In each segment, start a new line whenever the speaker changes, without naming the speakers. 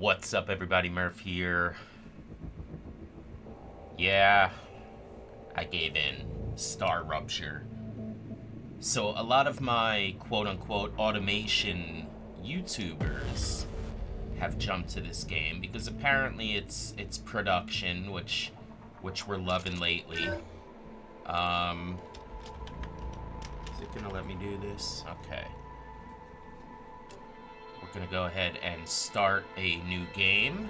What's up, everybody? Murph here. Yeah, I gave in. Star Rupture. So a lot of my quote-unquote automation YouTubers have jumped to this game because apparently it's production, which we're loving lately. Is it gonna let me do this? Okay. We're gonna go ahead and start a new game.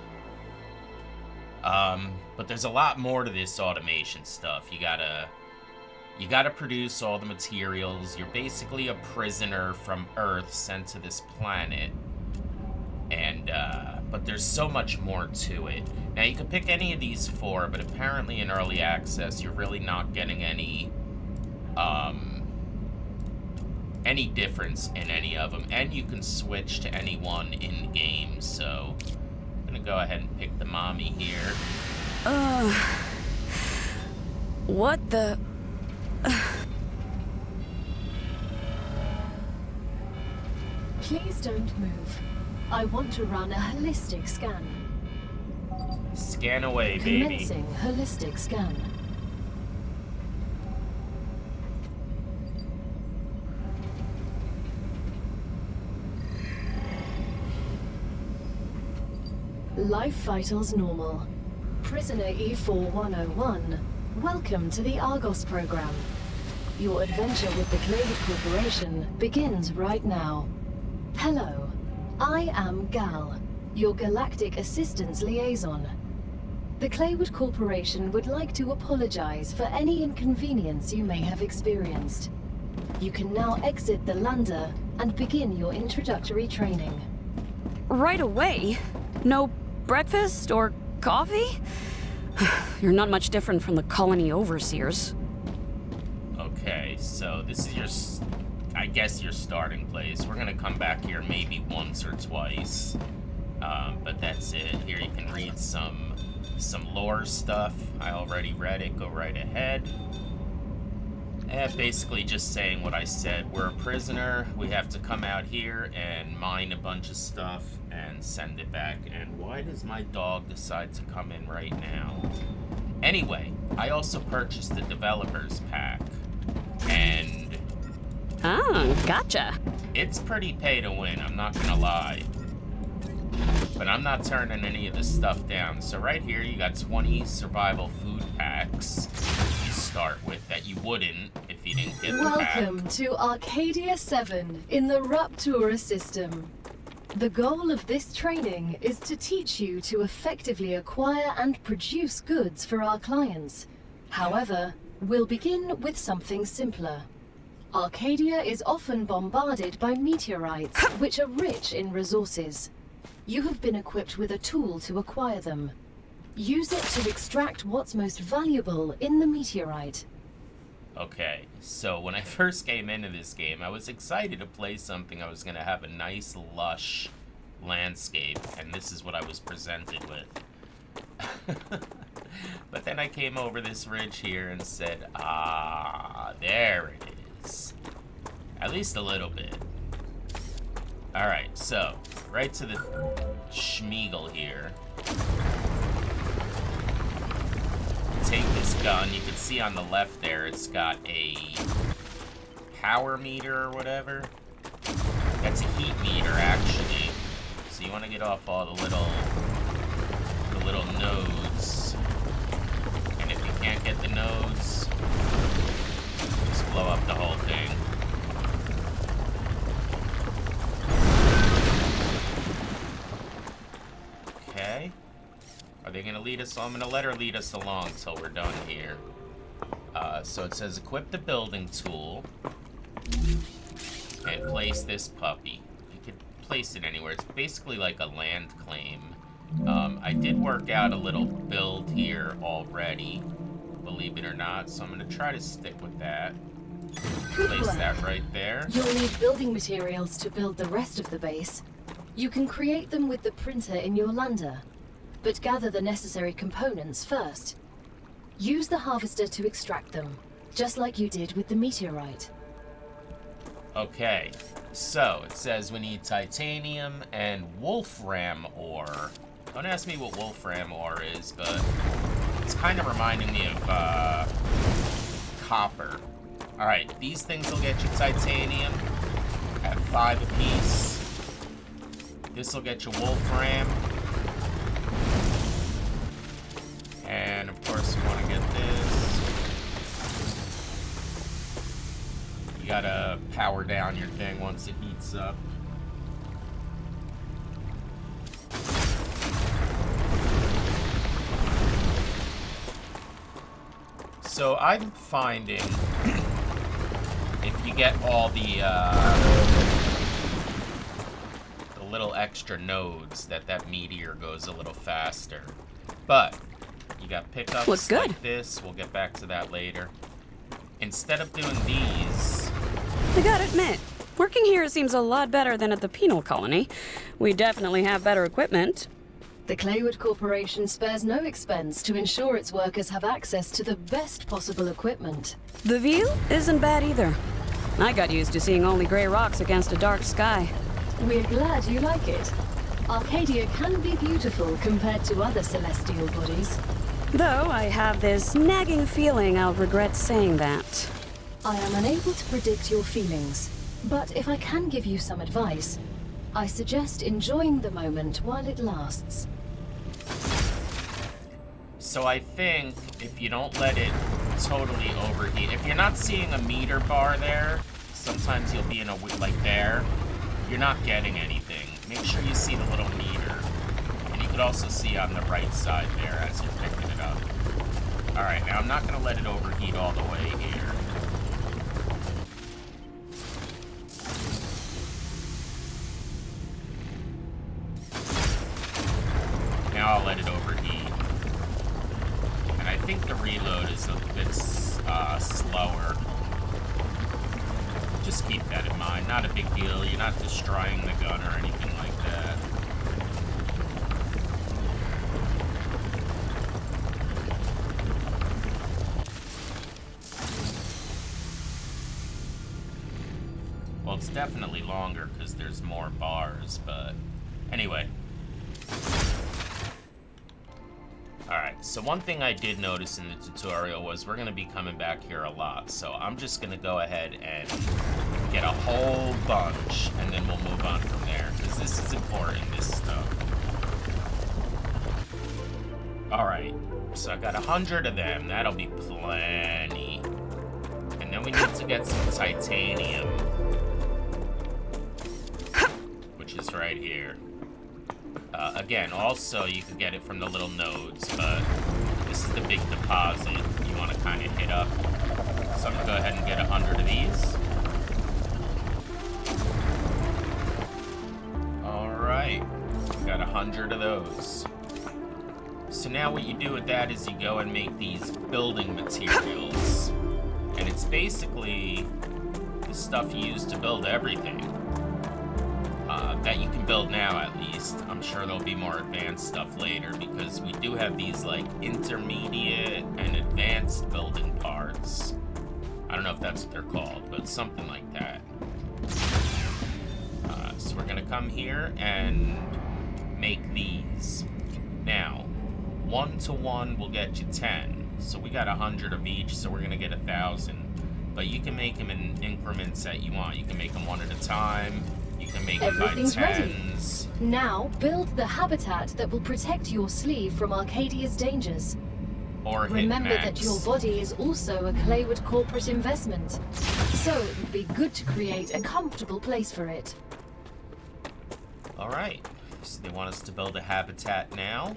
But there's a lot more to this automation stuff. You gotta produce all the materials. You're basically a prisoner from Earth sent to this planet. And, but there's so much more to it. Now, you can pick any of these four, but apparently in early access, you're really not getting any difference in any of them. And you can switch to any one in-game, so I'm gonna go ahead and pick the mommy here.
What the...
Please don't move. I want to run a holistic scan.
Scan away, baby.
Commencing holistic scan. Life vitals normal. Prisoner E4101, welcome to the Argos program. Your adventure with the Claywood Corporation begins right now. Hello, I am Gal, your Galactic Assistance Liaison. The Claywood Corporation would like to apologize for any inconvenience you may have experienced. You can now exit the lander and begin your introductory training.
Right away? No breakfast or coffee? You're not much different from the colony overseers.
Okay, so this is your, I guess, your starting place. We're gonna come back here maybe once or twice, but that's it. Here you can read some lore stuff. I already read it. Go right ahead. And basically just saying what I said. We're a prisoner. We have to come out here and mine a bunch of stuff and send it back. And why does my dog decide to come in right now? Anyway, I also purchased the developers pack. And
Ah, gotcha.
it's pretty pay to win, I'm not gonna lie. But I'm not turning any of this stuff down. So right here, you got 20 survival food packs you start with that you wouldn't if you didn't get the pack.
Welcome to Arcadia 7 in the Rupture system. The goal of this training is to teach you to effectively acquire and produce goods for our clients. However, we'll begin with something simpler. Arcadia is often bombarded by meteorites, which are rich in resources. You have been equipped with a tool to acquire them. Use it to extract what's most valuable in the meteorite.
Okay, so when I first came into this game, I was excited to play something I was going to have a nice, lush landscape, and this is what I was presented with. But then I came over this ridge here and said, ah, there it is. At least a little bit. Alright, so, right to the schmeagle here. Take this gun. You can see on the left there, it's got a power meter or whatever. That's a heat meter, actually. So you want to get off all the little nodes. And if you can't get the nodes, just blow up the whole thing. Okay. Are they gonna lead us? I'm gonna let her lead us along till we're done here. So it says equip the building tool and place this puppy. You could place it anywhere. It's basically like a land claim. I did work out a little build here already, believe it or not, so I'm gonna try to stick with that. Place that right there.
You'll need building materials to build the rest of the base. You can create them with the printer in your lander, but gather the necessary components first. Use the harvester to extract them, just like you did with the meteorite.
Okay, So, it says we need titanium and wolfram ore. Don't ask me what wolfram ore is, but it's kind of reminding me of copper. Alright, these things will get you titanium at 5 apiece. This will get you wolfram. And of course you want to get this. You gotta power down your thing once it heats up. So I'm finding if you get all the little extra nodes that meteor goes a little faster. But you got pickups
Looks good.
like this. We'll get back to that later. Instead of doing these,
I gotta admit, working here seems a lot better than at the penal colony. We definitely have better equipment.
The Claywood Corporation spares no expense to ensure its workers have access to the best possible equipment.
The view isn't bad either. I got used to seeing only gray rocks against a dark sky.
We're glad you like it. Arcadia can be beautiful compared to other celestial bodies.
Though I have this nagging feeling I'll regret saying that.
I am unable to predict your feelings, but if I can give you some advice, I suggest enjoying the moment while it lasts.
so I think if you don't let it totally overheat, if you're not seeing a meter bar there, sometimes you'll be in a, like there, you're not getting anything. Make sure you see the little meter. And you could also see on the right side there as you're picking it up. Alright, now I'm not going to let it overheat all the way here. Now I'll let it overheat. And I think the reload is a bit slower. Just keep that in mind. Not a big deal. You're not destroying the gun or anything like that. Well, it's definitely longer because there's more bars, but anyway. Alright, so one thing I did notice in the tutorial was we're going to be coming back here a lot, so I'm just going to go ahead and get a whole bunch, and then we'll move on from there, because this is important, this stuff. Alright, so I got 100 of them, that'll be plenty. And then we need to get some titanium, which is right here. Again, also, you can get it from the little nodes, but this is the big deposit you want to kind of hit up. So I'm going to go ahead and get 100 of these. Alright, we got 100 of those. So now what you do with that is you go and make these building materials. And it's basically the stuff you use to build everything. That you can build now, at least. I'm sure there'll be more advanced stuff later, because we do have these, like, intermediate and advanced building parts. I don't know if that's what they're called, but something like that. So we're gonna come here and make these. Now, 1 to 1 will get you 10. So we got 100 of each, so we're gonna get 1,000. But you can make them in increments that you want. You can make them one at a time. You can make it by
Everything's ready.
tens.
Now, build the habitat that will protect your sleeve from Arcadia's dangers.
Or hit
Remember
max.
that your body is also a Claywood corporate investment, so it would be good to create a comfortable place for it.
Alright, so they want us to build a habitat now.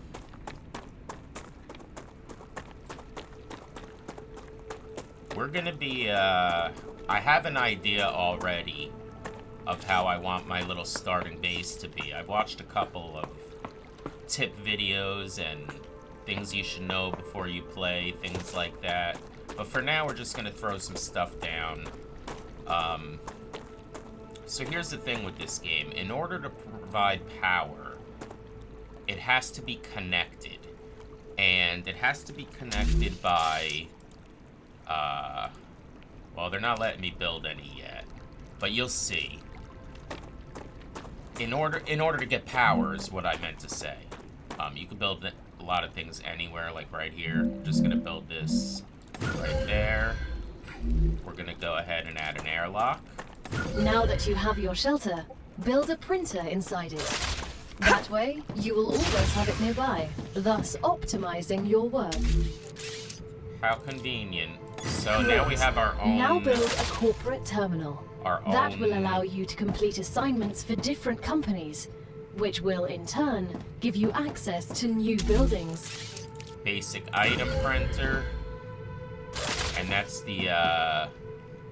We're gonna be, I have an idea already of how I want my little starting base to be. I've watched a couple of tip videos and things you should know before you play, things like that. But for now, we're just gonna throw some stuff down. So here's the thing with this game. In order to provide power, it has to be connected. And it has to be connected by, well, they're not letting me build any yet. But you'll see. in order to get power is what I meant to say. You can build a lot of things anywhere, like right here. I'm just gonna build this right there. We're gonna go ahead and add an airlock.
Now that you have your shelter, build a printer inside it. That way, you will always have it nearby, thus optimizing your work.
How convenient. So now we have our own...
Now build a corporate terminal. That will allow you to complete assignments for different companies, which will, in turn, give you access to new buildings.
Basic item printer. And that's the,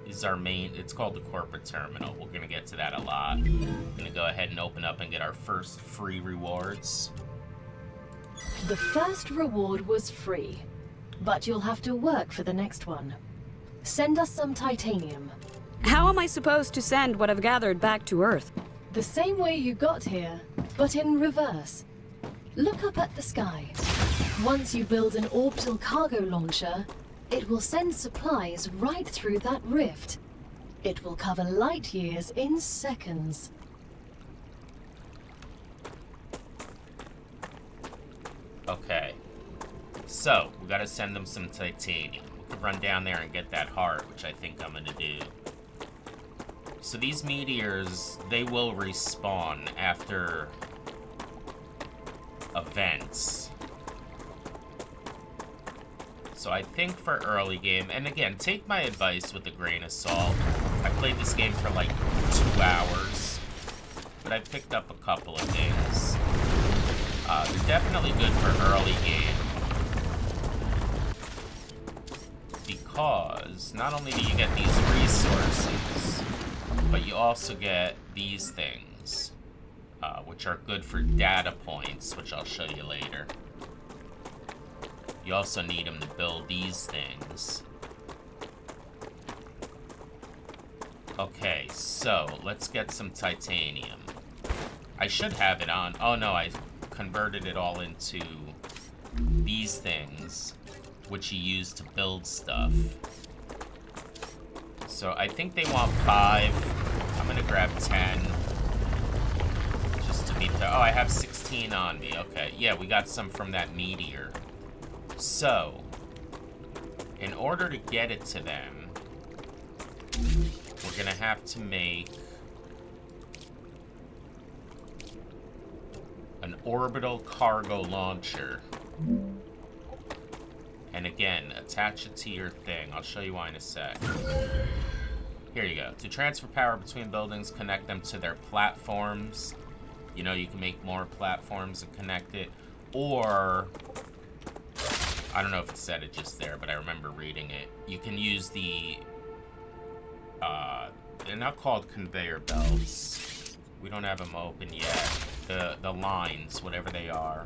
is our main... It's called the corporate terminal. We're going to get to that a lot. We're going to go ahead and open up and get our first free rewards.
The first reward was free, but you'll have to work for the next one. Send us some titanium.
How am I supposed to send what I've gathered back to Earth?
The same way you got here, but in reverse. Look up at the sky. Once you build an orbital cargo launcher, it will send supplies right through that rift. It will cover light years in seconds.
Okay. So, we gotta send them some titanium. We can run down there and get that heart, which I think I'm gonna do. So these meteors, they will respawn after events. So I think for early game, and again, take my advice with a grain of salt. I played this game for like 2 hours, but I picked up a couple of things. They're definitely good for early game. Because not only do you get these resources, but you also get these things, which are good for data points, which I'll show you later. You also need them to build these things. Okay, so let's get some titanium. I should have it on. Oh no, I converted it all into these things, which you use to build stuff. So I think they want 5. I'm gonna grab 10. Just to be fair. Oh, I have 16 on me. Okay, yeah, we got some from that meteor. So, in order to get it to them, we're gonna have to make an orbital cargo launcher. And again, attach it to your thing. I'll show you why in a sec. Here you go. To transfer power between buildings, connect them to their platforms. You know, you can make more platforms and connect it. Or, I don't know if it said it just there, but I remember reading it. You can use the, they're not called conveyor belts. We don't have them open yet. The lines, whatever they are.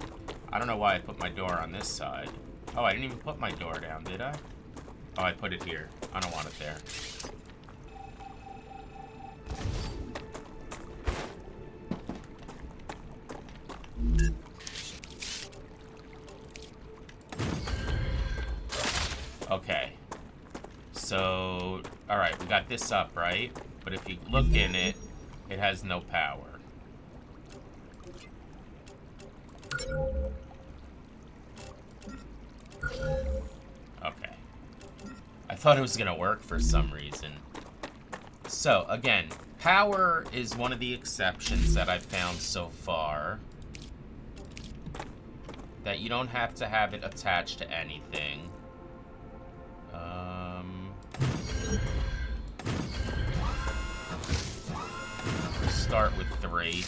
I don't know why I put my door on this side. Oh, I didn't even put my door down, did I? Oh, I put it here. I don't want it there. Okay. So, alright, we got this up, right? But if you look in it, it has no power. Okay. I thought it was gonna work for some reason. So, again, power is one of the exceptions that I've found so far. That you don't have to have it attached to anything. Start with 3.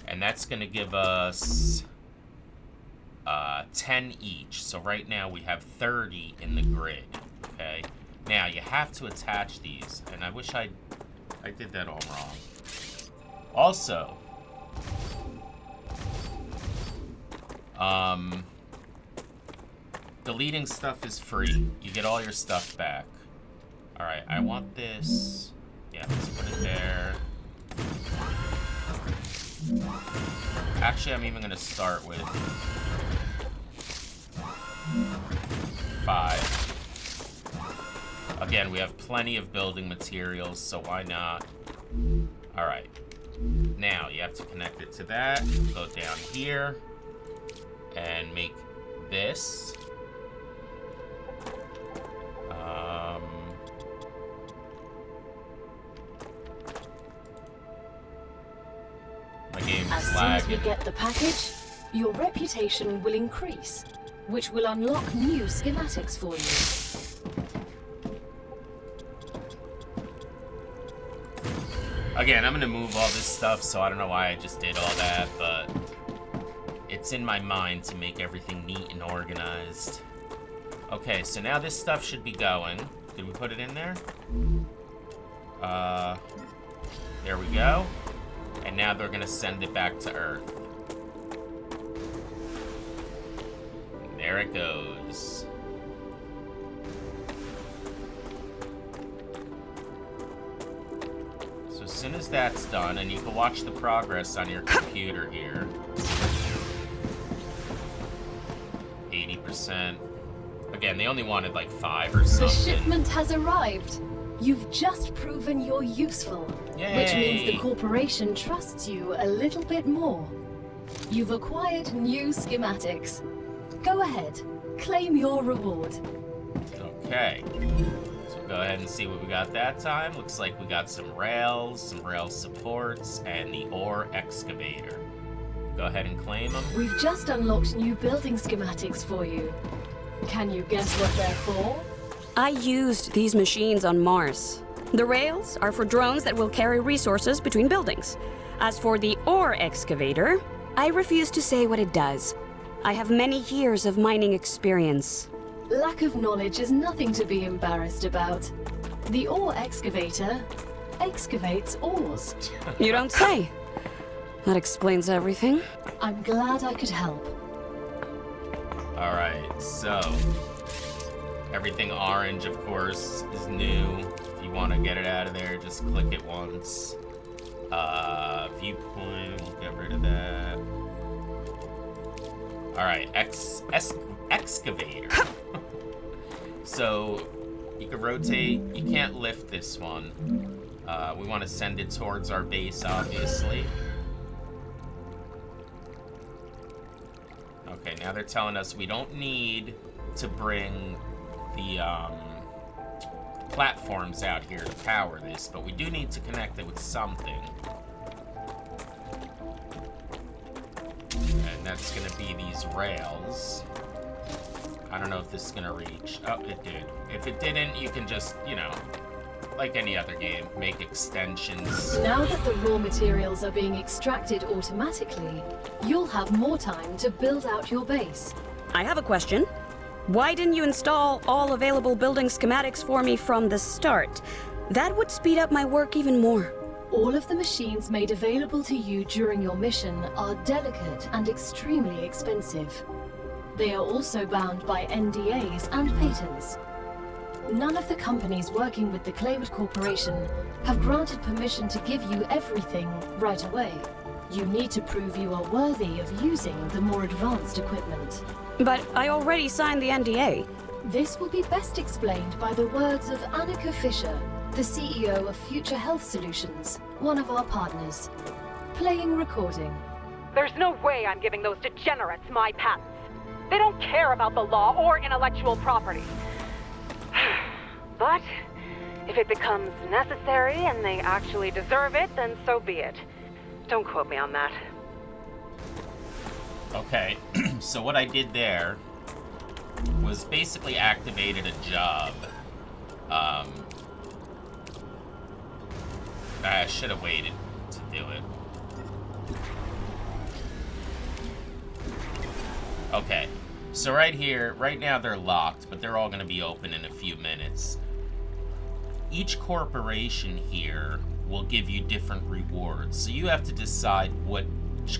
And that's gonna give us 10 each. So right now we have 30 in the grid, okay? Now you have to attach these, and I wish I did that all wrong. Also, deleting stuff is free. You get all your stuff back. Alright, I want this. Yeah, let's put it there. Actually, I'm even gonna start with 5. Again, we have plenty of building materials, so why not? Alright. Now, you have to connect it to that. Go down here. And make this. My game is
As soon as
lagging.
we get the package, your reputation will increase, which will unlock new schematics for you.
Again, I'm gonna move all this stuff, so I don't know why I just did all that, but it's in my mind to make everything neat and organized. Okay, so now this stuff should be going. Did we put it in there? There we go. And now they're gonna send it back to Earth. And there it goes. So as soon as that's done, and you can watch the progress on your computer here. 80%. Again, they only wanted like 5 or
The
something.
shipment has arrived. You've just proven you're useful, which means the
Yay.
corporation trusts you a little bit more. You've acquired new schematics. Go ahead, claim your reward.
Okay. So go ahead and see what we got that time. Looks like we got some rail supports, and the ore excavator. Go ahead and claim them.
We've just unlocked new building schematics for you. Can you guess what they're for?
I used these machines on Mars. The rails are for drones that will carry resources between buildings. As for the ore excavator, I refuse to say what it does. I have many years of mining experience.
Lack of knowledge is nothing to be embarrassed about. The ore excavator excavates ores.
You don't say. That explains everything.
I'm glad I could help.
Alright, so everything orange, of course, is new. If you want to get it out of there, just click it once. Viewpoint, we'll get rid of that. Alright, excavator. So you can rotate, you can't lift this one. We want to send it towards our base, obviously. Okay, now they're telling us we don't need to bring the platforms out here to power this, but we do need to connect it with something. And that's gonna be these rails. I don't know if this is gonna reach. Oh, it did. If it didn't, you can just, you know, like any other game, make extensions.
Now that the raw materials are being extracted automatically, you'll have more time to build out your base.
I have a question. Why didn't you install all available building schematics for me from the start? That would speed up my work even more.
All of the machines made available to you during your mission are delicate and extremely expensive. They are also bound by NDAs and patents. None of the companies working with the Claywood Corporation have granted permission to give you everything right away. You need to prove you are worthy of using the more advanced equipment.
But I already signed the NDA.
This will be best explained by the words of Annika Fisher, the CEO of Future Health Solutions, one of our partners. Playing recording.
There's no way I'm giving those degenerates my patents. They don't care about the law or intellectual property. But if it becomes necessary and they actually deserve it, then so be it. Don't quote me on that.
Okay, so what I did there was basically activated a job. I should have waited to do it. Okay, so right here, right now they're locked, but they're all going to be open in a few minutes. Each corporation here will give you different rewards, so you have to decide which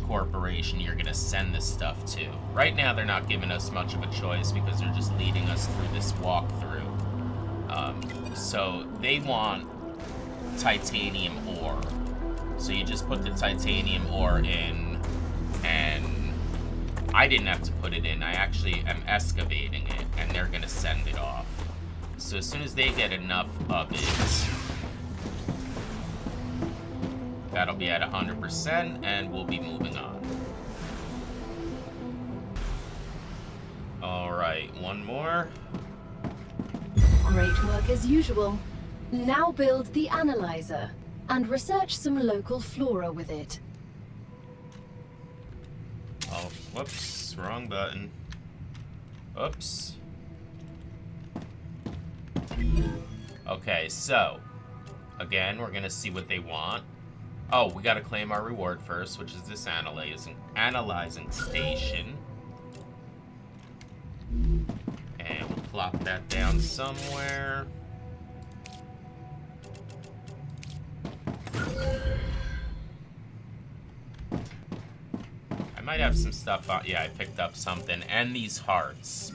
corporation you're going to send this stuff to. Right now they're not giving us much of a choice because they're just leading us through this walkthrough. So they want titanium ore. So you just put the titanium ore in, and I didn't have to put it in. I actually am excavating it, and they're going to send it off. So as soon as they get enough of it, That'll be at 100%, and we'll be moving on. Alright, one more.
Great work as usual. Now build the analyzer and research some local flora with it.
Oh, whoops, wrong button. Oops. Okay, so, again, we're gonna see what they want. Oh, we gotta claim our reward first, which is this analyzing station. And we'll plop that down somewhere. I might have some stuff on. Yeah, I picked up something. And these hearts.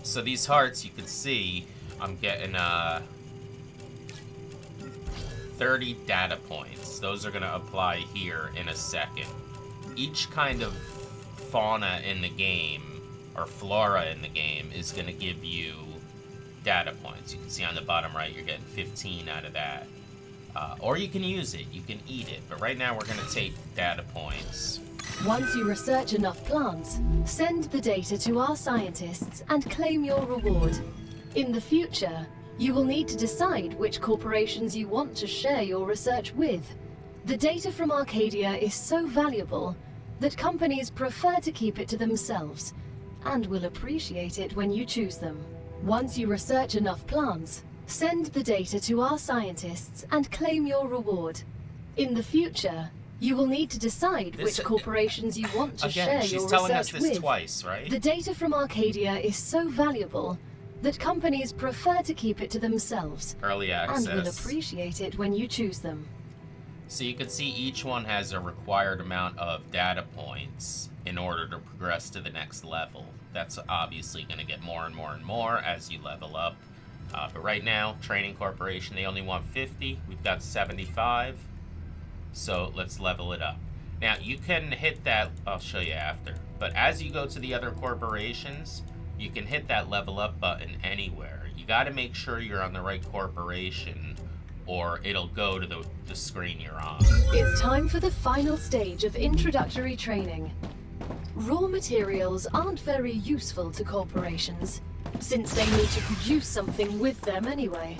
So these hearts, you can see, I'm getting 30 data points. Those are going to apply here in a second. Each kind of fauna in the game, or flora in the game, is going to give you data points. You can see on the bottom right, you're getting 15 out of that. Or you can use it, you can eat it, but right now we're going to take data points.
Once you research enough plants, send the data to our scientists and claim your reward. In the future, you will need to decide which corporations you want to share your research with. The data from Arcadia is so valuable that companies prefer to keep it to themselves, and will appreciate it when you choose them. Once you research enough plants, send the data to our scientists and claim your reward. In the future, you will need to decide which corporations you want to share your research with.
She's telling us this twice, right?
The data from Arcadia is so valuable that companies prefer to keep it to themselves.
Early access.
And will appreciate it when you choose them.
So you can see each one has a required amount of data points in order to progress to the next level. That's obviously going to get more and more and more as you level up. But right now, Training Corporation, they only want 50. We've got 75. So let's level it up. Now, you can hit that, I'll show you after. But as you go to the other corporations, you can hit that level up button anywhere. You got to make sure you're on the right corporation, or it'll go to the screen you're on.
It's time for the final stage of introductory training. Raw materials aren't very useful to corporations, since they need to produce something with them anyway.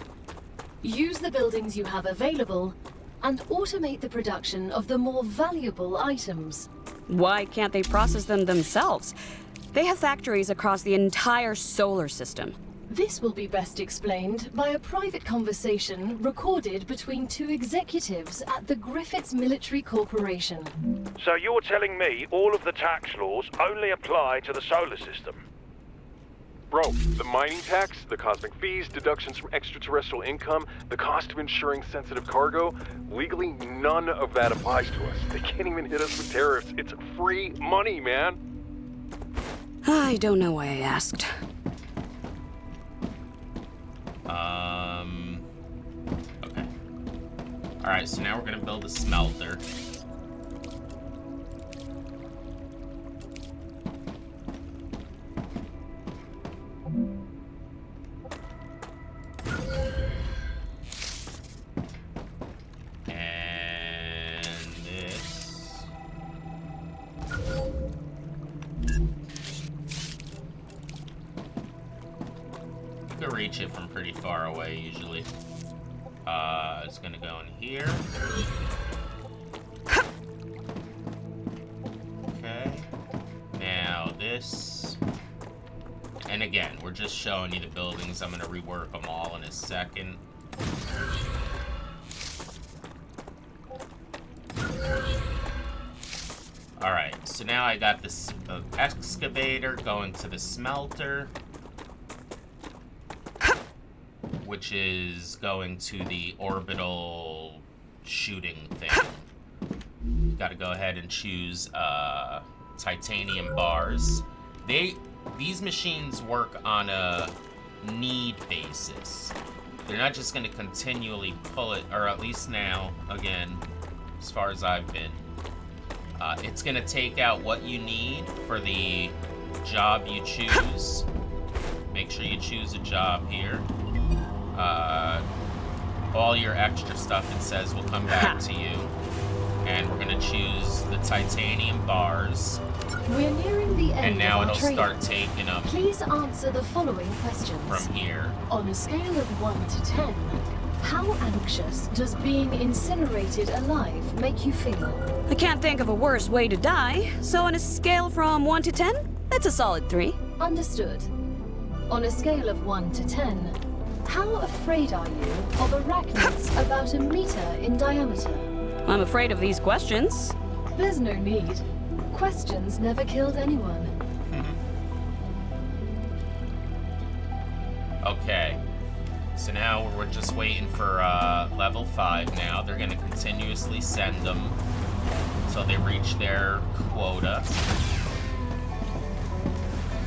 Use the buildings you have available and automate the production of the more valuable items.
Why can't they process them themselves? They have factories across the entire solar system.
This will be best explained by a private conversation recorded between two executives at the Griffiths Military Corporation.
So you're telling me all of the tax laws only apply to the solar system?
Bro, the mining tax, the cosmic fees, deductions from extraterrestrial income, the cost of insuring sensitive cargo, legally none of that applies to us. They can't even hit us with tariffs. It's free money, man.
I don't know why I asked.
Okay. Alright, so now we're gonna build a smelter. And this. You can reach it from pretty far away usually. It's gonna go in here. Okay. Now this. And again, we're just showing you the buildings. I'm gonna rework them all in a second. Alright, so now I got this excavator going to the smelter, which is going to the orbital shooting thing. You gotta go ahead and choose titanium bars. These machines work on a need basis. They're not just gonna continually pull it, or at least now, again, as far as I've been. It's gonna take out what you need for the job you choose. Make sure you choose a job here. all your extra stuff, it says, will come back to you. And we're gonna choose the titanium bars.
We're nearing the end
And now
of our
it'll
training.
start taking them
Please answer the following questions.
from here.
On a scale of 1 to 10, how anxious does being incinerated alive make you feel?
I can't think of a worse way to die, so on a scale from 1 to 10, that's a solid 3.
Understood. On a scale of 1 to 10, how afraid are you of arachnids about a meter in diameter?
I'm afraid of these questions.
There's no need. Questions never killed anyone.
Okay. So now we're just waiting for level 5 now. They're gonna continuously send them until they reach their quota.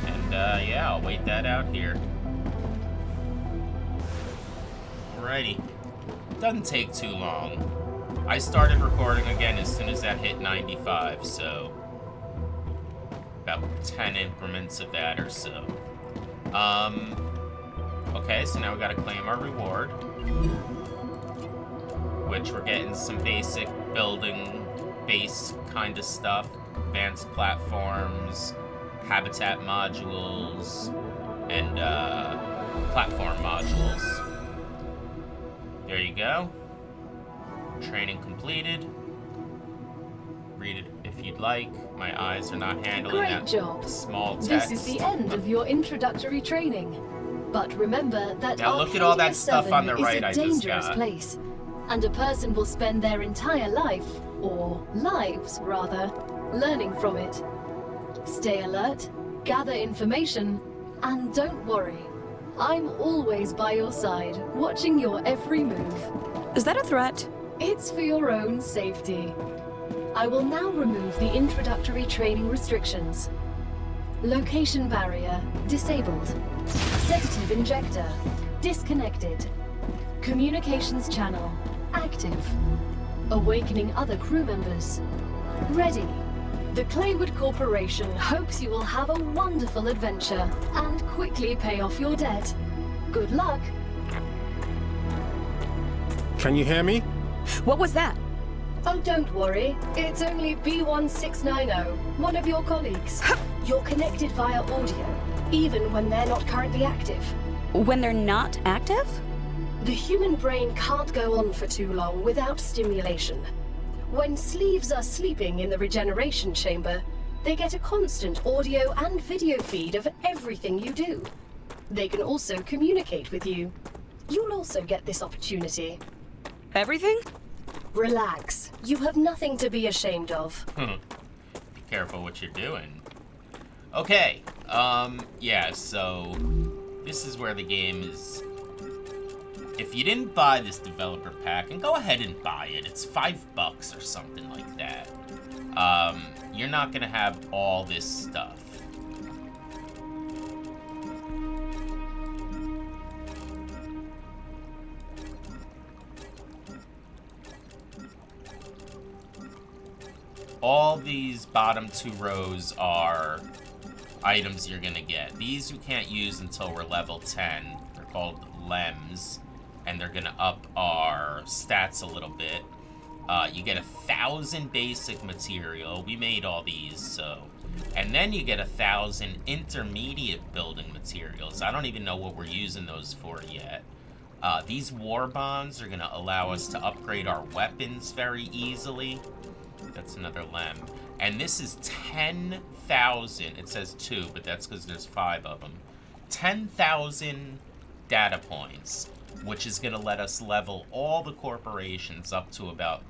And yeah, I'll wait that out here. Alrighty. Doesn't take too long. I started recording again as soon as that hit 95, so about 10 increments of that or so. Okay, so now we gotta claim our reward, which we're getting some basic building base kind of stuff, advanced platforms, habitat modules, and platform modules. There you go. Training completed. Read it if you'd like. My eyes are not handling
Great
that
job.
small text.
This is the end of your introductory training. But remember that
Now look at all that
Arcadia
stuff
7
on the right
is a
I just
dangerous
got.
place, and a person will spend their entire life, or lives rather, learning from it. Stay alert, gather information, and don't worry. I'm always by your side, watching your every move.
Is that a threat?
It's for your own safety. I will now remove the introductory training restrictions. Location barrier disabled. Sedative injector disconnected. Communications channel active. Awakening other crew members. Ready. The Claywood Corporation hopes you will have a wonderful adventure and quickly pay off your debt. Good luck.
Can you hear me?
What was that?
Oh, don't worry. It's only B1690, one of your colleagues. You're connected via audio, even when they're not currently active.
When they're not active?
The human brain can't go on for too long without stimulation. When sleeves are sleeping in the regeneration chamber, they get a constant audio and video feed of everything you do. They can also communicate with you. You'll also get this opportunity.
Everything?
Relax. You have nothing to be ashamed of.
Be careful what you're doing. Okay, yeah, so this is where the game is. If you didn't buy this developer pack, and go ahead and buy it, it's $5 or something like that. You're not gonna have all this stuff. All these bottom 2 rows are items you're gonna get. These you can't use until we're level 10. They're called LEMs, and they're gonna up our stats a little bit. You get 1,000 basic material. We made all these, so. And then you get 1,000 intermediate building materials. I don't even know what we're using those for yet. These war bonds are gonna allow us to upgrade our weapons very easily. That's another lem. And this is 10,000. It says 2, but that's because there's 5 of them. 10,000 data points, which is going to let us level all the corporations up to about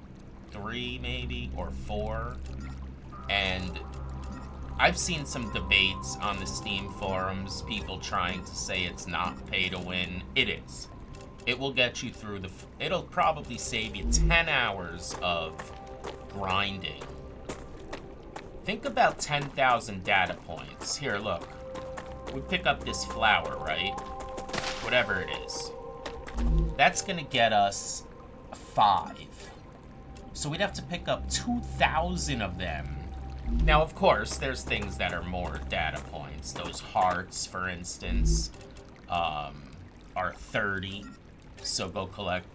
3, maybe, or 4. And I've seen some debates on the Steam forums, people trying to say it's not pay to win. It is. It will get you through the... It'll probably save you 10 hours of grinding. Think about 10,000 data points. Here, look. We pick up this flower, right? Whatever it is. That's gonna get us 5. So we'd have to pick up 2,000 of them. Now, of course, there's things that are more data points. Those hearts, for instance, are 30. So go collect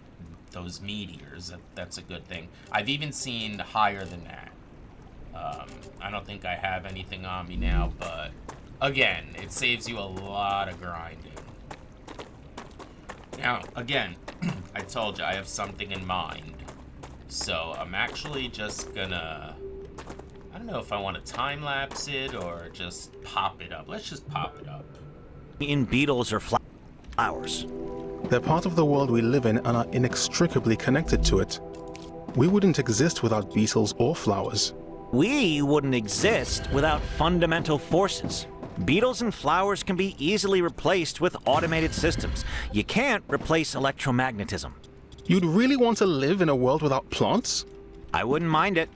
those meteors. That's a good thing. I've even seen higher than that. I don't think I have anything on me now, but again, it saves you a lot of grinding. Now, again, I told you I have something in mind. So I'm actually just gonna... I don't know if I want to time-lapse it or just pop it up. Let's just pop it up.
In beetles or flowers.
They're part of the world we live in and are inextricably connected to it. We wouldn't exist without beetles or flowers.
We wouldn't exist without fundamental forces. Beetles and flowers can be easily replaced with automated systems. You can't replace electromagnetism.
You'd really want to live in a world without plants?
I wouldn't mind it.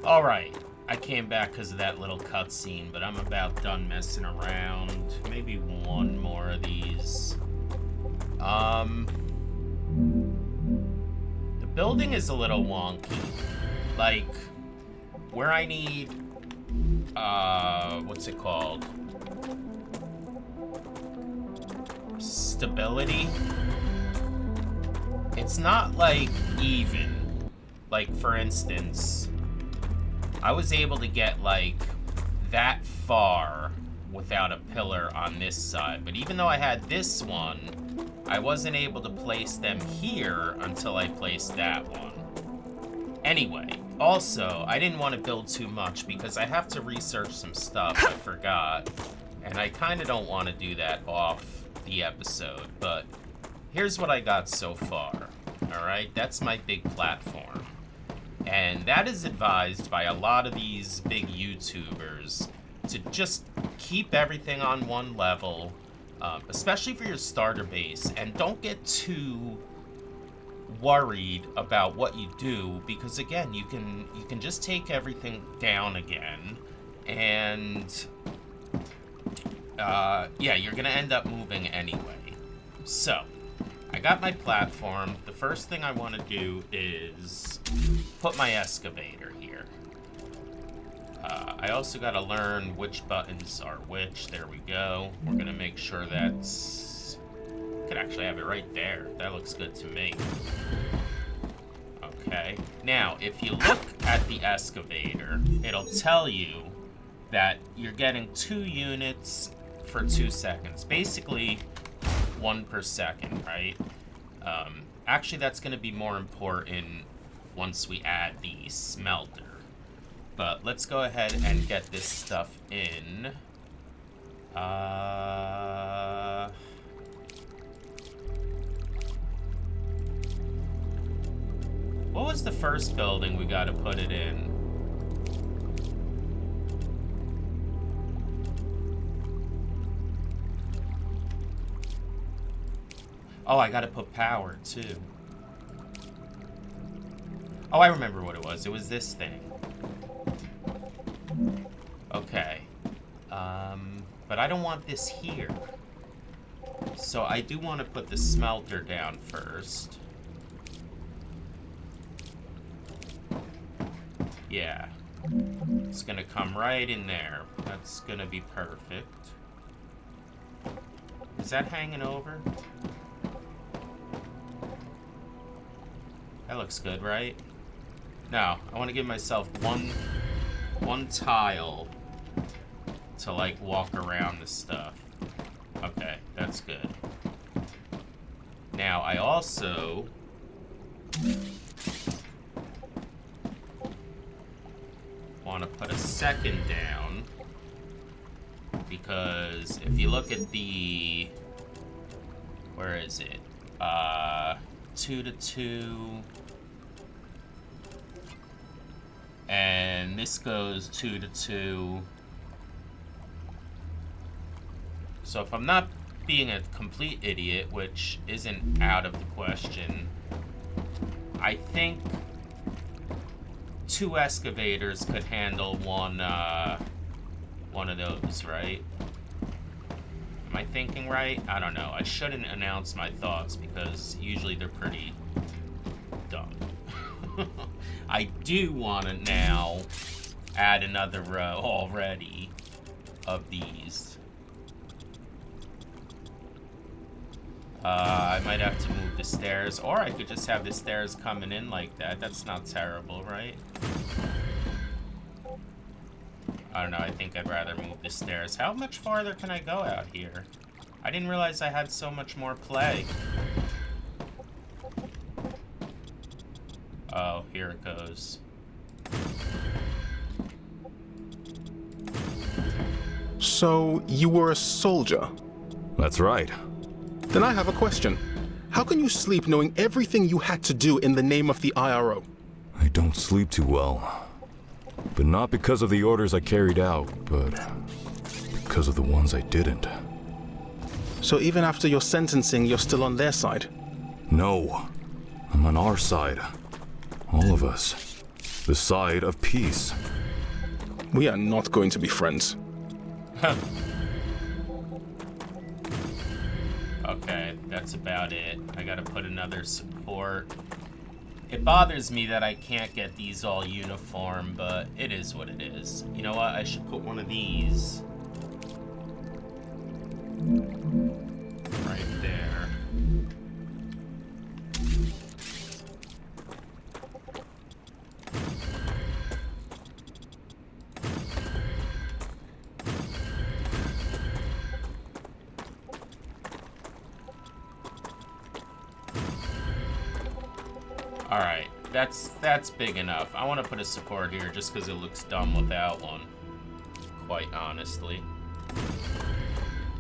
Alright, I came back because of that little cutscene, but I'm about done messing around. Maybe one more of these. The building is a little wonky. Like, where I need, what's it called? Stability. It's not, like, even. Like, for instance, I was able to get, like, that far without a pillar on this side. But even though I had this one, I wasn't able to place them here until I placed that one. Anyway, also, I didn't want to build too much because I have to research some stuff I forgot. And I kind of don't want to do that off the episode. But here's what I got so far. Alright, that's my big platform. And that is advised by a lot of these big YouTubers to just keep everything on one level, especially for your starter base, and don't get too worried about what you do, because again, you can just take everything down again, and yeah, you're gonna end up moving anyway. So I got my platform. The first thing I want to do is put my excavator here. I also got to learn which buttons are which. There we go. We're going to make sure that's... Could actually have it right there. That looks good to me. Okay. Now, if you look at the excavator, it'll tell you that you're getting 2 units for 2 seconds. Basically, 1 per second, right? Actually, that's going to be more important once we add the smelter. But let's go ahead and get this stuff in. What was the first building we got to put it in? Oh, I gotta put power, too. Oh, I remember what it was. It was this thing. Okay. But I don't want this here. So I do want to put the smelter down first. Yeah. It's gonna come right in there. That's gonna be perfect. Is that hanging over? That looks good, right? No, I want to give myself one tile to, like, walk around this stuff. Okay, that's good. Now, I also want to put a second down, because if you look at the... Where is it? 2 to 2... And this goes 2 to 2. So if I'm not being a complete idiot, which isn't out of the question, I think 2 excavators could handle one of those, right? Am I thinking right? I don't know. I shouldn't announce my thoughts because usually they're pretty dumb. I do want to now add another row already of these. I might have to move the stairs, or I could just have the stairs coming in like that. That's not terrible, right? I don't know, I think I'd rather move the stairs. How much farther can I go out here? I didn't realize I had so much more play. Oh, here it goes.
So, you were a soldier?
That's right.
Then I have a question. How can you sleep knowing everything you had to do in the name of the IRO?
I don't sleep too well. But not because of the orders I carried out, but because of the ones I didn't.
So even after your sentencing, you're still on their side?
No. I'm on our side. All of us. The side of peace.
We are not going to be friends.
Okay, that's about it. I gotta put another support. It bothers me that I can't get these all uniform, but it is what it is. You know what? I should put one of these right there. Alright, that's big enough. I want to put a support here just because it looks dumb without one, quite honestly.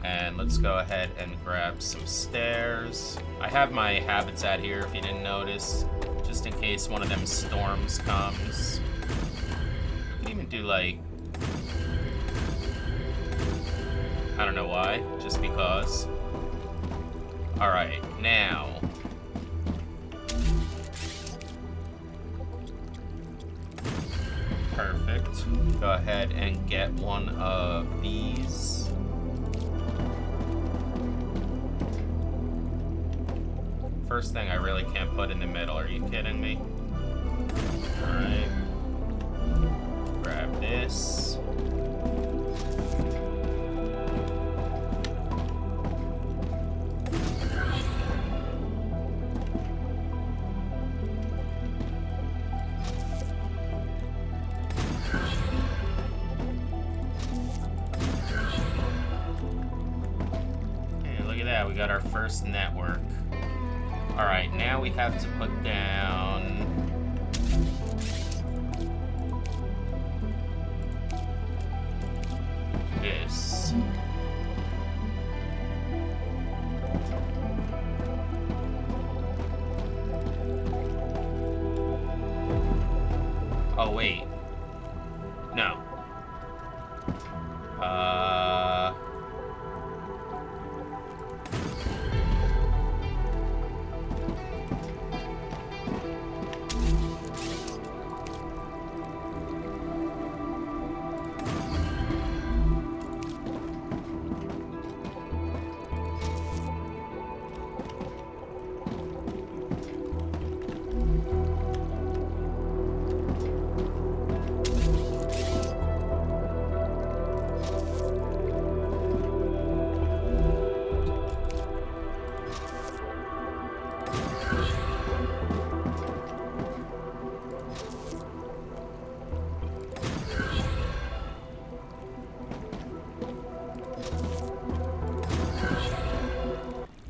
And let's go ahead and grab some stairs. I have my habitat here if you didn't notice, just in case one of them storms comes. You can even do like, I don't know why, just because. Alright, now. Perfect. Go ahead and get one of these. First thing I really can't put in the middle. Are you kidding me? Alright. Grab this. We got our first network. Alright, now we have to put down this. Oh, wait. No.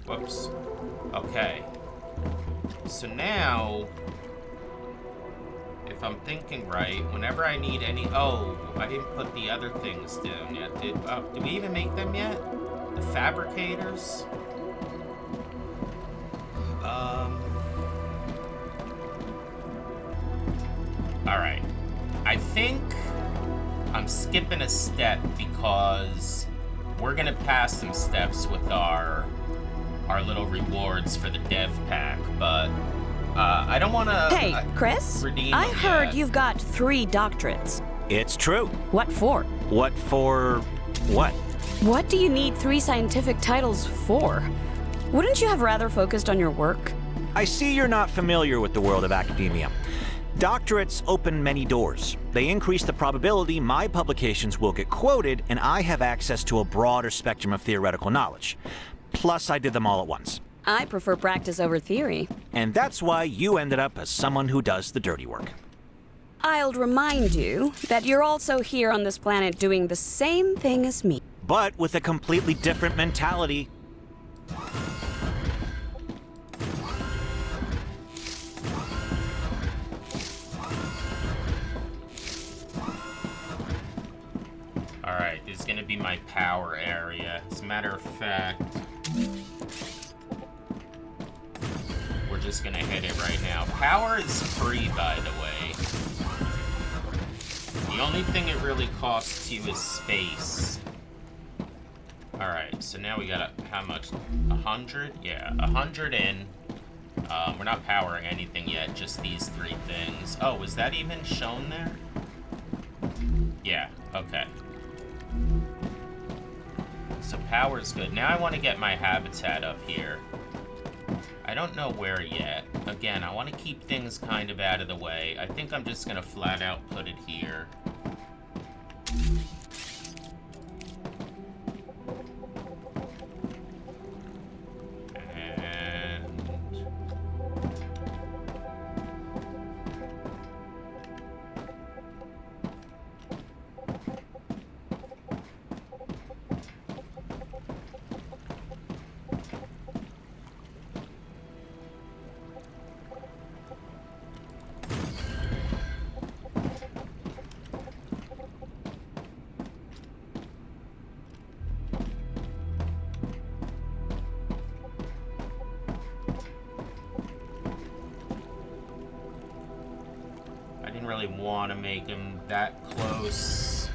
Whoops. Okay. So now, if I'm thinking right, whenever I need any... Oh, I didn't put the other things down yet. Did we even make them yet? The fabricators? Alright. I think I'm skipping a step because we're gonna pass some steps with our little rewards for the dev pack, but I don't want to.
Hey, Chris,
redeem
I
them
heard
yet.
you've got 3 doctorates.
It's true.
What for?
What for what?
What do you need 3 scientific titles for? Wouldn't you have rather focused on your work?
I see you're not familiar with the world of academia. Doctorates open many doors. They increase the probability my publications will get quoted, and I have access to a broader spectrum of theoretical knowledge. Plus, I did them all at once.
I prefer practice over theory.
And that's why you ended up as someone who does the dirty work.
I'll remind you that you're also here on this planet doing the same thing as me.
But with a completely different mentality.
Alright, this is gonna be my power area. As a matter of fact, we're just gonna hit it right now. Power is free, by the way. The only thing it really costs you is space. Alright, so now we got how much? 100? Yeah, 100 in. We're not powering anything yet, just these 3 things. Oh, was that even shown there? Yeah, okay. So power's good. Now I want to get my habitat up here. I don't know where yet. Again, I want to keep things kind of out of the way. I think I'm just going to flat out put it here. Really want to make them that close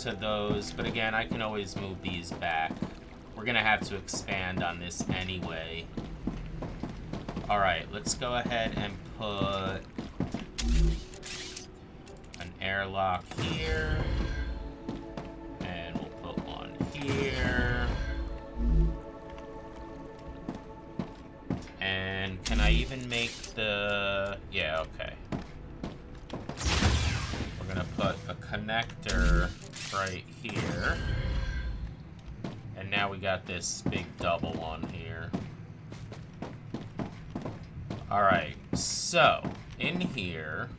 to those, but again, I can always move these back. We're gonna have to expand on this anyway. Alright, let's go ahead and put an airlock here, and we'll put one here. And can I even make the... yeah, okay. We're gonna put a connector right here. And now we got this big double one here. Alright, so in here,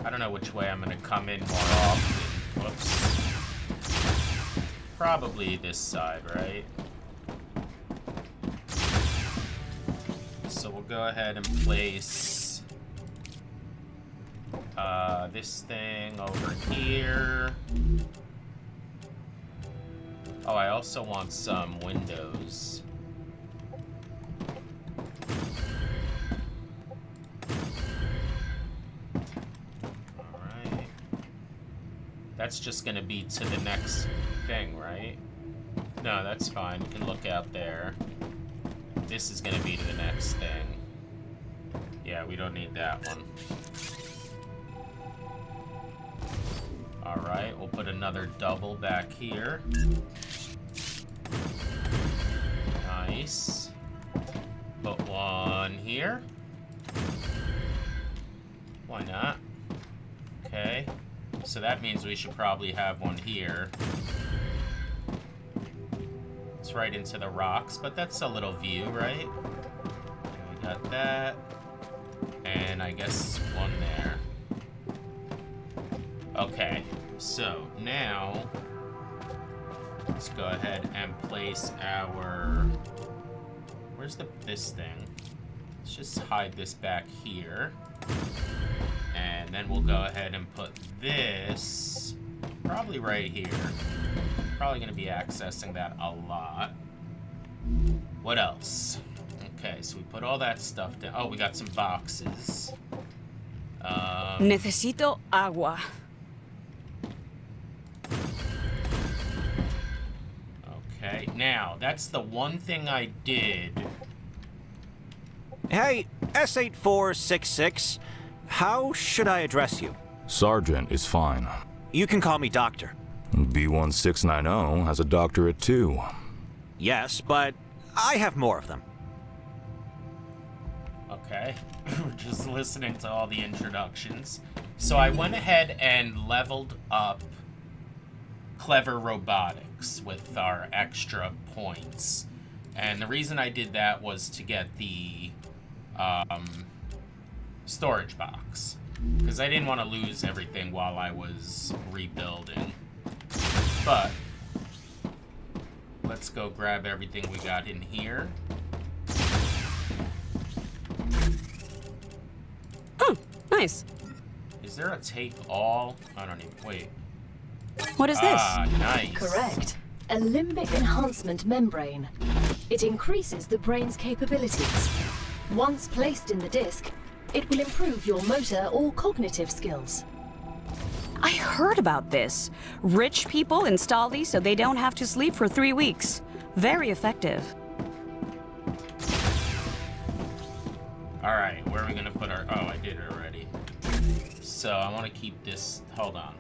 I don't know which way I'm gonna come in more often. Whoops. Probably this side, right? So we'll go ahead and place this thing over here. Oh, I also want some windows. Alright. That's just gonna be to the next thing, right? No, that's fine. We can look out there. This is gonna be to the next thing. Yeah, we don't need that one. Alright, we'll put another double back here. Nice. Put one here. Why not? Okay. So that means we should probably have one here. It's right into the rocks, but that's a little view, right? Okay, we got that. And I guess one there. Okay, so now let's go ahead and place our... where's this thing? Let's just hide this back here. And then we'll go ahead and put this probably right here. Probably going to be accessing that a lot. What else? Okay, so we put all that stuff down. Oh, we got some boxes.
Necesito agua.
Okay, now, that's the one thing I did.
Hey, S8466, how should I address you?
Sergeant is fine.
You can call me Doctor.
B1690 has a doctorate too.
Yes, but I have more of them.
Okay, we're just listening to all the introductions. So I went ahead and leveled up clever robotics with our extra points. And the reason I did that was to get the storage box, because I didn't want to lose everything while I was rebuilding. But let's go grab everything we got in here.
Oh, nice.
Is there a take all? I don't even, wait.
What is this?
Ah, nice.
Correct. A limbic enhancement membrane. It increases the brain's capabilities. Once placed in the disc, it will improve your motor or cognitive skills.
I heard about this. Rich people install these so they don't have to sleep for 3 weeks. Very effective.
Alright, where are we gonna put our... Oh, I did it already. So, I want to keep this... Hold on.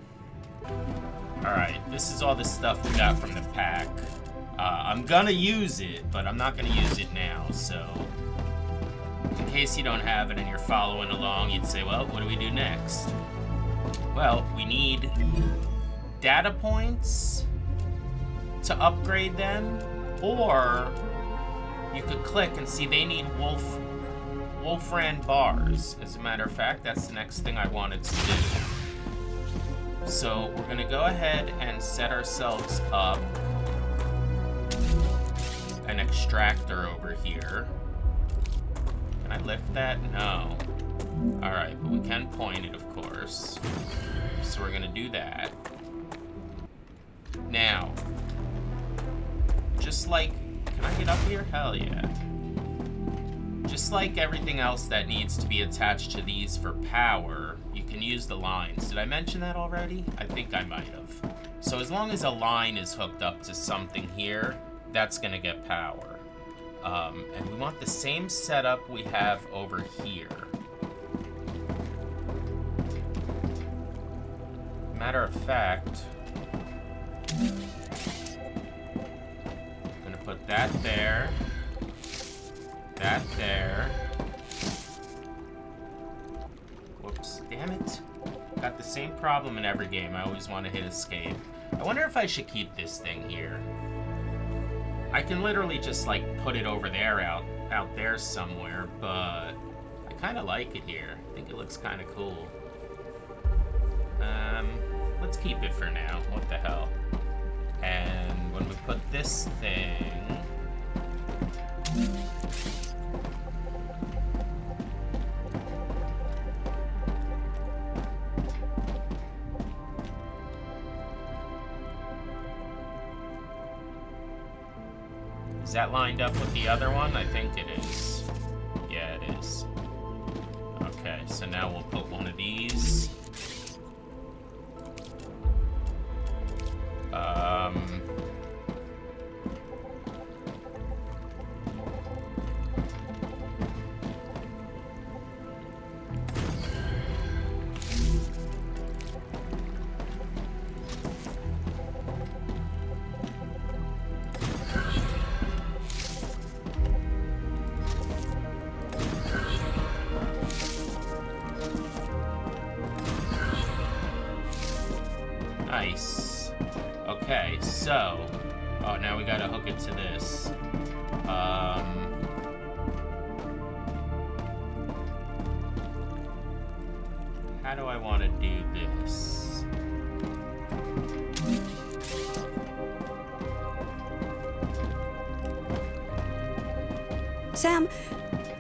Alright, this is all the stuff we got from the pack. I'm gonna use it, but I'm not gonna use it now, so... In case you don't have it and you're following along, you'd say, well, what do we do next? Well, we need data points to upgrade them, or you could click and see they need Wolfran bars. As a matter of fact, that's the next thing I wanted to do. So we're gonna go ahead and set ourselves up an extractor over here. Can I lift that? No. Alright, but we can point it, of course. So we're gonna do that. Now, just like... Can I get up here? Hell yeah. Just like everything else that needs to be attached to these for power, you can use the lines. Did I mention that already? I think I might have. So as long as a line is hooked up to something here, that's gonna get power. And we want the same setup we have over here. Matter of fact, I'm gonna put that there, that there. Whoops, damn it. Got the same problem in every game. I always want to hit escape. I wonder if I should keep this thing here. I can literally just like put it over there out there somewhere, but I kind of like it here. I think it looks kind of cool. Let's keep it for now. What the hell? And when we put this thing... Is that lined up with the other one? I think it is. Yeah, it is. Okay, so now we'll put one of these. Nice. Okay, so... Oh, now we gotta hook it to this. How do I want to do this?
Sam,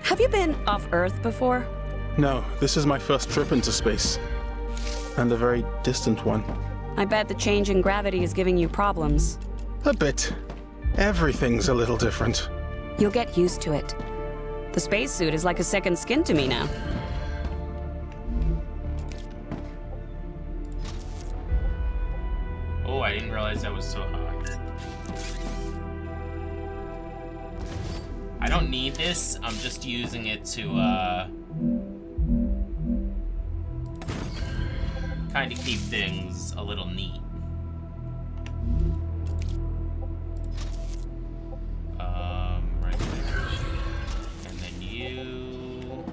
have you been off Earth before?
No, this is my first trip into space. And a very distant one.
I bet the change in gravity is giving you problems.
A bit. Everything's a little different.
You'll get used to it. The spacesuit is like a second skin to me now.
Oh, I didn't realize that was so high. I don't need this. I'm just using it to, kind of keep things a little neat. Right there. And then you...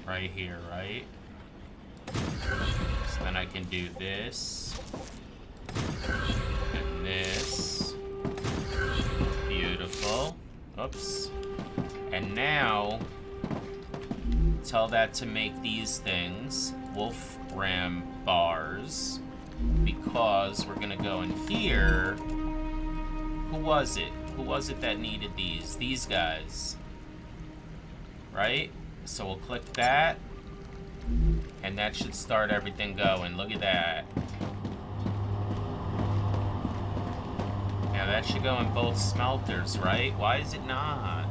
right here, right? Then I can do this. And this. Beautiful. Oops. And now, tell that to make these things. Wolf Ram bars. Because we're gonna go in here. Who was it? Who was it that needed these? These guys. Right? So we'll click that. And that should start everything going. Look at that. Now that should go in both smelters, right? Why is it not?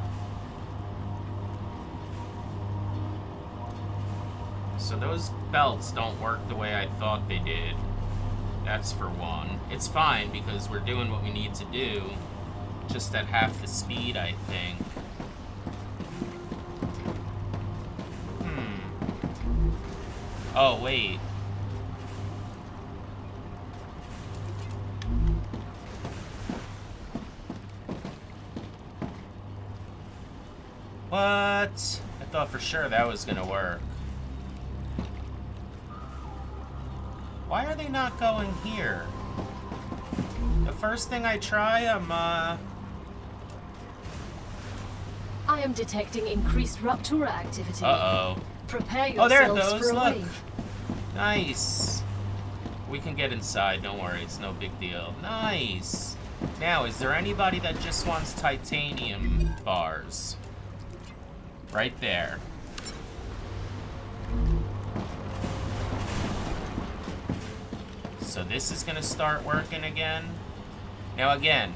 So those belts don't work the way I thought they did. That's for one. It's fine because we're doing what we need to do. Just at half the speed, I think. Oh, wait. What? I thought for sure that was gonna work. Why are they not going here? The first thing I try,
I am detecting increased Rupture activity.
Uh-oh.
Prepare
Oh, there it
yourselves
goes,
for a
look.
wave.
Nice. We can get inside, don't worry, it's no big deal. Nice. Now, is there anybody that just wants titanium bars? Right there. So this is gonna start working again. Now again,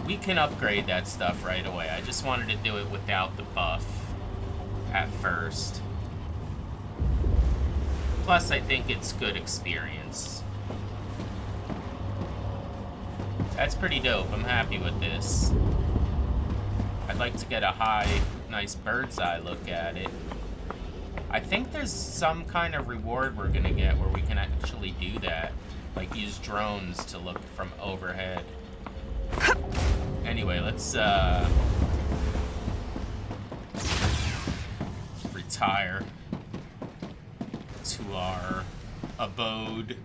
we can upgrade that stuff right away. I just wanted to do it without the buff at first. Plus, I think it's good experience. That's pretty dope. I'm happy with this. I'd like to get a high, nice bird's eye look at it. I think there's some kind of reward we're gonna get where we can actually do that. Like use drones to look from overhead. Anyway, let's retire to our abode.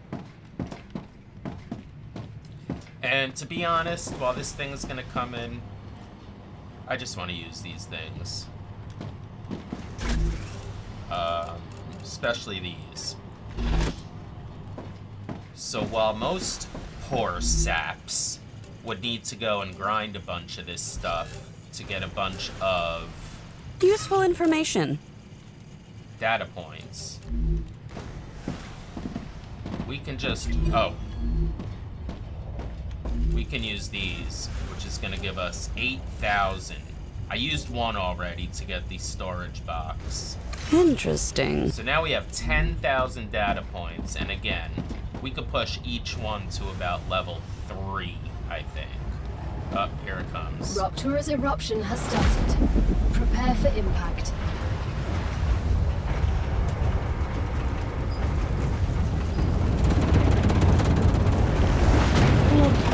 And to be honest, while this thing's gonna come in, I just want to use these things. Especially these. So while most poor saps would need to go and grind a bunch of this stuff to get a bunch of
Useful information.
data points, we can just, we can use these, which is going to give us 8,000. I used one already to get the storage box.
Interesting.
So now we have 10,000 data points, and again, we could push each one to about level 3, I think. Oh, here it comes.
Rupture's eruption has started. Prepare for impact.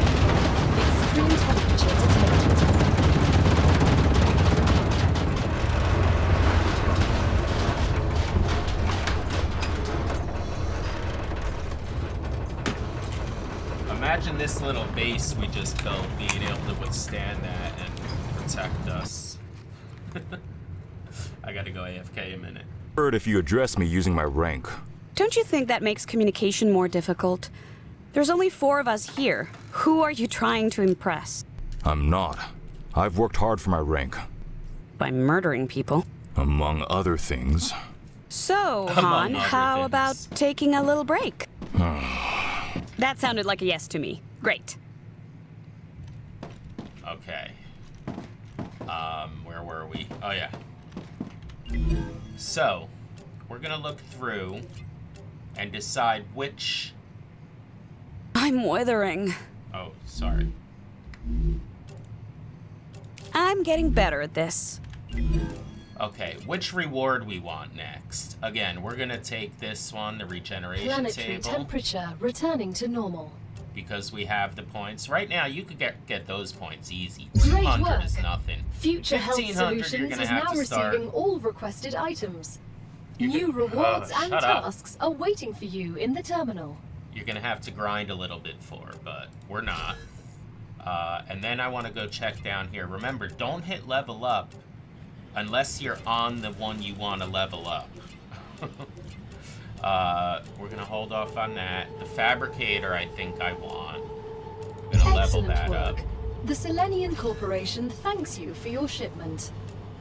Extreme temperature detected.
Imagine this little base we just built being able to withstand that and protect us. I gotta go AFK a minute.
Heard if you address me using my rank.
Don't you think that makes communication more difficult? There's only 4 of us here. Who are you trying to impress?
I'm not. I've worked hard for my rank,
By murdering people.
among other things.
So,
Among
Han,
other
how
things.
about taking a little break? That sounded like a yes to me. Great.
Okay. Where were we? Oh, yeah. So, we're gonna look through and decide which...
I'm withering.
Oh, sorry.
I'm getting better at this.
Okay, which reward we want next? Again, we're gonna take this one, the regeneration
Planetary
table,
temperature returning to normal.
because we have the points. Right now, you could get those points easy.
Great
200
work.
is nothing.
Future Health
1,500 you're
Solutions
gonna
is
have
now
to start.
receiving all requested items. New rewards and
shut up.
tasks are waiting for you in the terminal.
You're gonna have to grind a little bit for, but we're not. And then I want to go check down here. Remember, don't hit level up unless you're on the one you want to level up. We're gonna hold off on that. The fabricator, I think I want. I'm gonna level that
work.
up.
The Selenian Corporation thanks you for your shipment.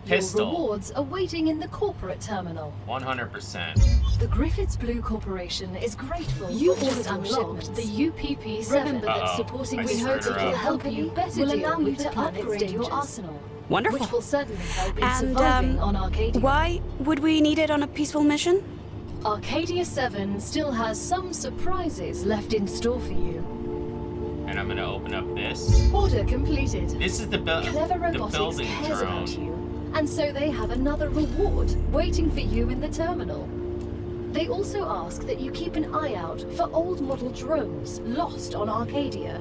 Pistol.
Your rewards are waiting in the corporate terminal.
100%.
The Griffiths Blue Corporation is grateful
You
for your
just unlocked
shipments.
the UPP-7.
Remember that
Uh-oh.
supporting
I
we
screwed
hope
her
it will
up.
help you better
will
deal
allow you
with
to
the planet's
upgrade your
dangers,
arsenal.
Wonderful.
which will certainly help in
And,
surviving on Arcadia.
Why would we need it on a peaceful mission?
Arcadia 7 still has some surprises left in store for you.
And I'm gonna open up this.
Order completed.
This is the
Clever Robotics
building
cares
drone.
about you, and so they have another reward waiting for you in the terminal. They also ask that you keep an eye out for old model drones lost on Arcadia.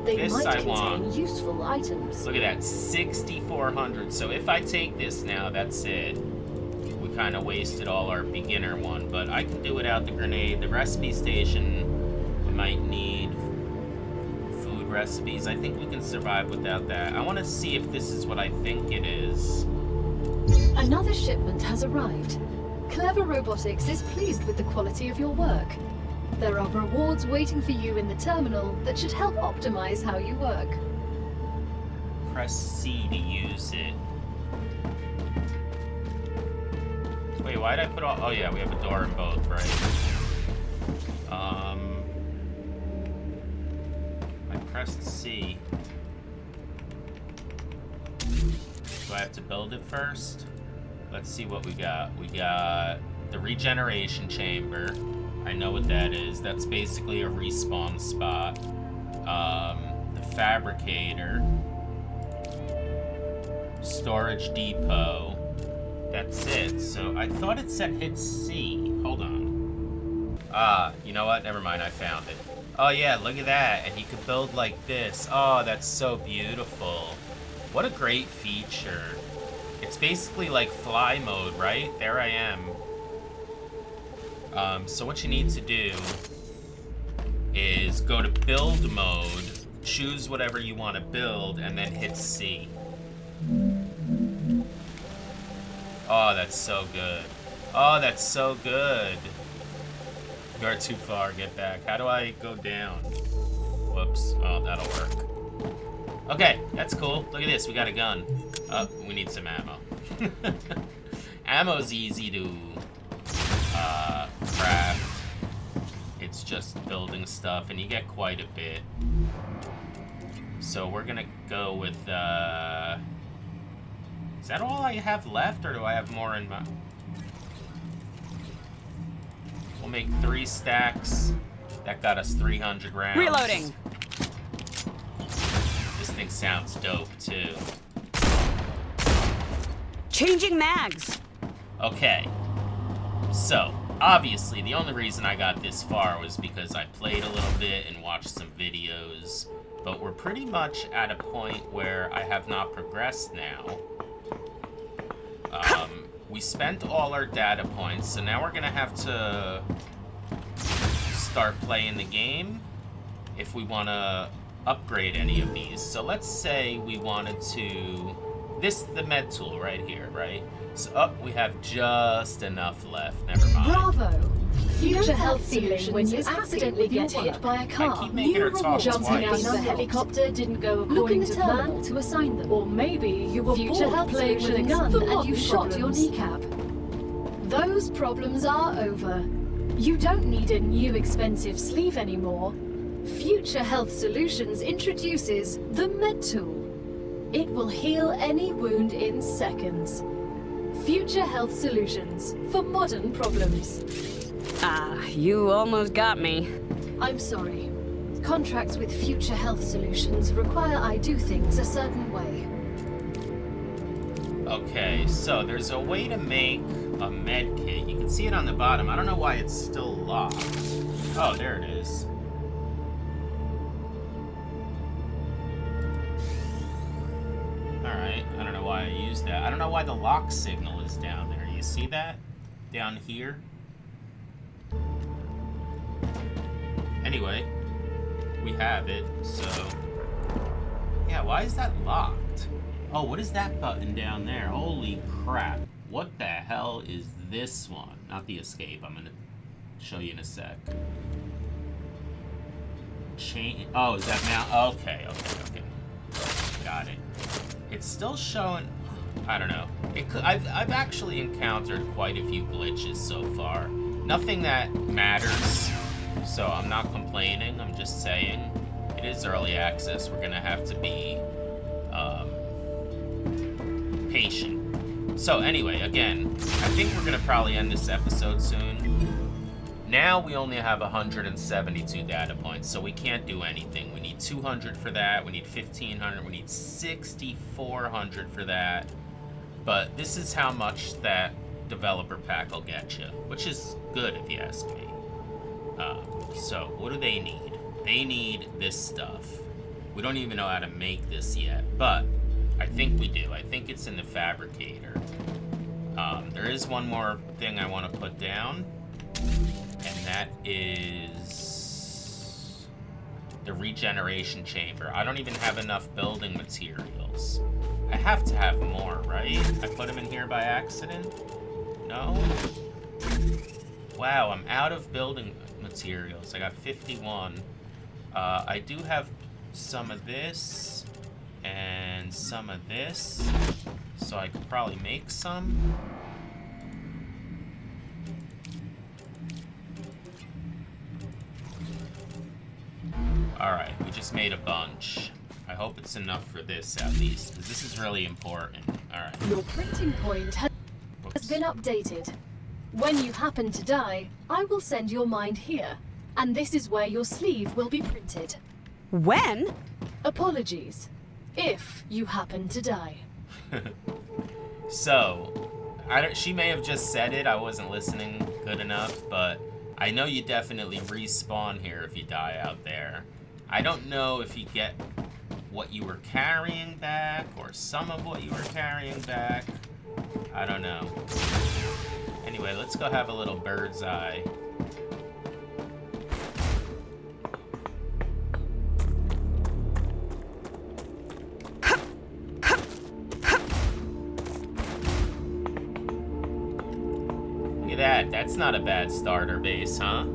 They
This
might
I
contain
want.
useful items.
Look at that, 6,400. So if I take this now, that's it. We kind of wasted all our beginner one, but I can do without the grenade. The recipe station, we might need food recipes. I think we can survive without that. I want to see if this is what I think it is.
Another shipment has arrived. Clever Robotics is pleased with the quality of your work. There are rewards waiting for you in the terminal that should help optimize how you work.
Press C to use it. Wait, why did I put all... Oh yeah, we have a door in both, right? I pressed C. Do I have to build it first? Let's see what we got. We got the regeneration chamber. I know what that is. That's basically a respawn spot. The fabricator. Storage depot. That's it. So I thought it said hit C. Hold on. You know what? Never mind. I found it. Oh yeah, look at that. And you could build like this. Oh, that's so beautiful. What a great feature. It's basically like fly mode, right? There I am. So what you need to do is go to build mode, choose whatever you want to build, and then hit C. Oh, that's so good. Oh, that's so good. You're too far, get back. How do I go down? Whoops. Oh, that'll work. Okay, that's cool. Look at this, we got a gun. Oh, we need some ammo. Ammo's easy to craft. It's just building stuff, and you get quite a bit. So we're gonna go with, is that all I have left, or do I have more in my... We'll make 3 stacks. That got us 300 rounds.
Reloading.
This thing sounds dope, too.
Changing mags.
Okay. So, obviously, the only reason I got this far was because I played a little bit and watched some videos. But we're pretty much at a point where I have not progressed now. We spent all our data points, so now we're gonna have to start playing the game if we wanna upgrade any of these. So let's say we wanted to... the med tool right here, right? So, we have just enough left. Never mind.
Bravo! Future Health
feeling
Solutions
when you
is happy
accidentally
with your
get hit
work.
by a car.
I keep making her talk
Jumping out
twice.
of a helicopter didn't go
Look in
according
the
to
terminal
plan.
to assign them.
Or maybe you were
Future
bored
Health
playing with a
Solutions
gun
for
and you
modern
shot your
problems.
kneecap. Those problems are over. You don't need a new expensive sleeve anymore. Future Health Solutions introduces the Med Tool. It will heal any wound in seconds. Future Health Solutions for modern problems.
Ah, you almost got me.
I'm sorry. Contracts with Future Health Solutions require I do things a certain way.
Okay, so there's a way to make a med kit. You can see it on the bottom. I don't know why it's still locked. Oh, there it is. Alright, I don't know why I used that. I don't know why the lock signal is down there. You see that? down here. Anyway, we have it, so... Yeah, why is that locked? Oh, what is that button down there? Holy crap. What the hell is this one? Not the escape. I'm gonna show you in a sec. Chain... Oh, is that now? Okay. Got it. It's still showing... I don't know. I've actually encountered quite a few glitches so far. Nothing that matters, so I'm not complaining. I'm just saying it is early access. We're gonna have to be patient. So anyway, again, I think we're gonna probably end this episode soon. Now we only have 172 data points, so we can't do anything. We need 200 for that. We need 1,500. We need 6,400 for that. But this is how much that developer pack will get you, which is good if you ask me. So what do they need? They need this stuff. We don't even know how to make this yet, but I think we do. I think it's in the fabricator. There is one more thing I want to put down, and that is the regeneration chamber. I don't even have enough building materials. I have to have more, right? I put them in here by accident? No? Wow, I'm out of building materials. I got 51. I do have some of this and some of this, so I could probably make some. Alright, we just made a bunch. I hope it's enough for this at least, because this is really important. Alright.
Your printing point has been updated. When you happen to die, I will send your mind here, and this is where your sleeve will be printed.
When?
Apologies. If you happen to die.
So, she may have just said it, I wasn't listening good enough, but I know you definitely respawn here if you die out there. I don't know if you get what you were carrying back, or some of what you were carrying back. I don't know. Anyway, let's go have a little bird's eye. Look at that. That's not a bad starter base, huh?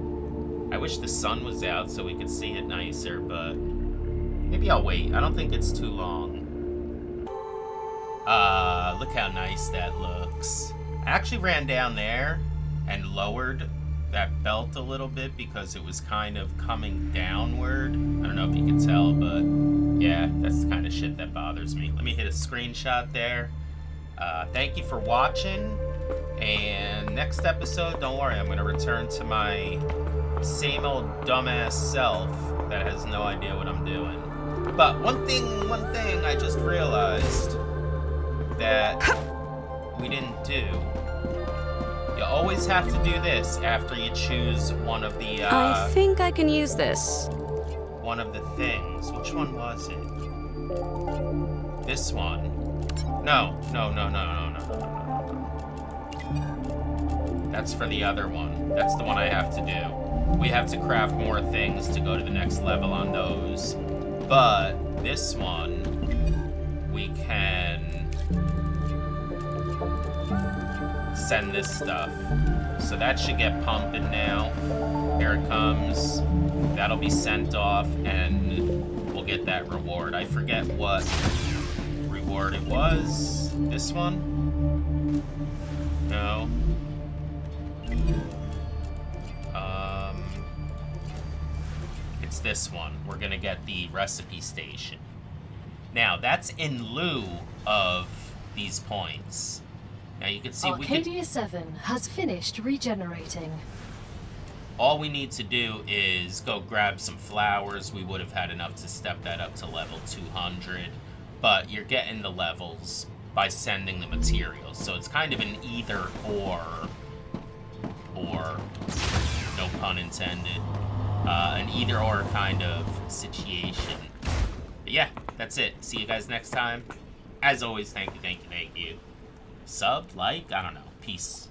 I wish the sun was out so we could see it nicer, but maybe I'll wait. I don't think it's too long. Look how nice that looks. I actually ran down there and lowered that belt a little bit because it was kind of coming downward. I don't know if you can tell, but yeah, that's the kind of shit that bothers me. Let me hit a screenshot there. Thank you for watching, and next episode, don't worry, I'm going to return to my same old dumbass self that has no idea what I'm doing. But one thing I just realized that we didn't do. You always have to do this after you choose one of the,
I think I can use this.
one of the things. Which one was it? This one. No. That's for the other one. That's the one I have to do. We have to craft more things to go to the next level on those. But this one, we can send this stuff. So that should get pumping now. Here it comes. That'll be sent off, and we'll get that reward. I forget what reward it was. This one? No. It's this one. We're gonna get the recipe station. Now, that's in lieu of these points. Now you can see
Arcadia 7 has finished regenerating.
all we need to do is go grab some flowers. We would have had enough to step that up to level 200, but you're getting the levels by sending the materials. So it's kind of an either or, no pun intended, an either or kind of situation. But yeah, that's it. See you guys next time. As always, thank you. Sub, like, I don't know. Peace.